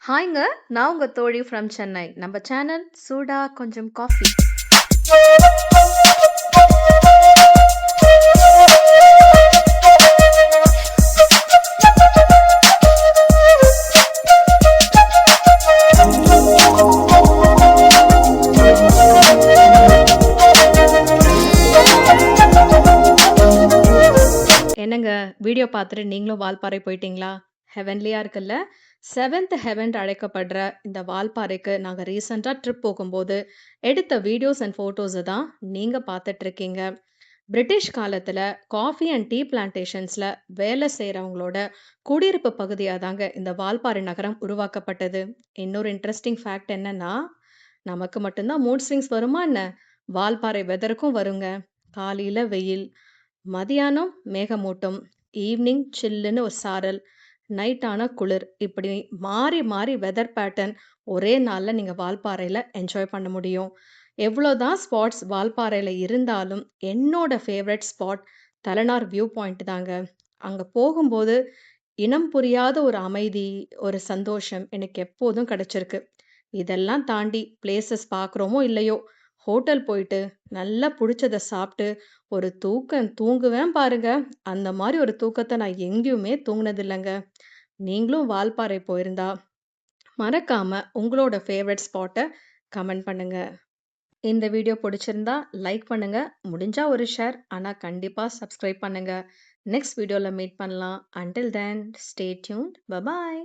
ஹாய்ங்க. நான் உங்க தோழி ஃப்ரம் சென்னை. நம்ம சேனல் சூடா கொஞ்சம் காஃபி. என்னங்க வீடியோ பார்த்துட்டு நீங்களும் வால்பாறை போயிட்டீங்களா? ஹெவன்லியா இருக்குல்ல? 7th ஹெவன் அழைக்கப்படுற இந்த வால்பாறைக்கு நாங்க ரீசெண்டா ட்ரிப் போகும்போது எடுத்த வீடியோஸ் அண்ட் ஃபோட்டோஸ தான் நீங்க பார்த்துட்டு இருக்கீங்க. பிரிட்டிஷ் காலத்துல காஃபி அண்ட் டீ பிளான்டேஷன்ஸ்ல வேலை செய்றவங்களோட குடியிருப்பு பகுதியா தாங்க இந்த வால்பாறை நகரம் உருவாக்கப்பட்டது. இன்னொரு இன்ட்ரெஸ்டிங் ஃபேக்ட் என்னன்னா, நமக்கு மட்டும் தான் மூட் ஸ்விங்ஸ் வருமா என்ன? வால்பாறை வெதருக்கும் வருங்க. காலையில வெயில், மதியானம் மேகமூட்டம், ஈவ்னிங் சில்லுன்னு ஒரு சாரல், நைட் ஆனா குளிர். இப்படி மாறி மாறி வெதர் பேட்டர்ன் ஒரே நாள்ல நீங்க வால்பாறையில என்ஜாய் பண்ண முடியும். எவ்வளோதான் ஸ்பாட்ஸ் வால்பாறையில இருந்தாலும், என்னோட ஃபேவரைட் ஸ்பாட் தலனார் வியூ பாயிண்ட் தாங்க. அங்க போகும்போது இனம் புரியாத ஒரு அமைதி, ஒரு சந்தோஷம் எனக்கு எப்போதும் கிடைச்சிருக்கு. இதெல்லாம் தாண்டி பிளேஸஸ் பார்க்குறோமோ இல்லையோ, ஹோட்டல் போயிட்டு நல்லா புடிச்சத சாப்பிட்டு ஒரு தூக்கம் தூங்குவேன் பாருங்க. அந்த மாரி ஒரு தூக்கத்த நான் எங்கேயுமே தூங்குனது இல்லங்க. நீங்களும் வால்பாறை போயிருந்தா, மறக்காம உங்களோட ஃபேவரைட் ஸ்பாட்ட கமெண்ட் பண்ணுங்க. இந்த வீடியோ பிடிச்சிருந்தா லைக் பண்ணுங்க. முடிஞ்சா ஒரு ஷேர். ஆனா கண்டிப்பா சப்ஸ்கிரைப் பண்ணுங்க. நெக்ஸ்ட் வீடியோல மீட் பண்ணலாம். Until then stay tuned. Bye bye.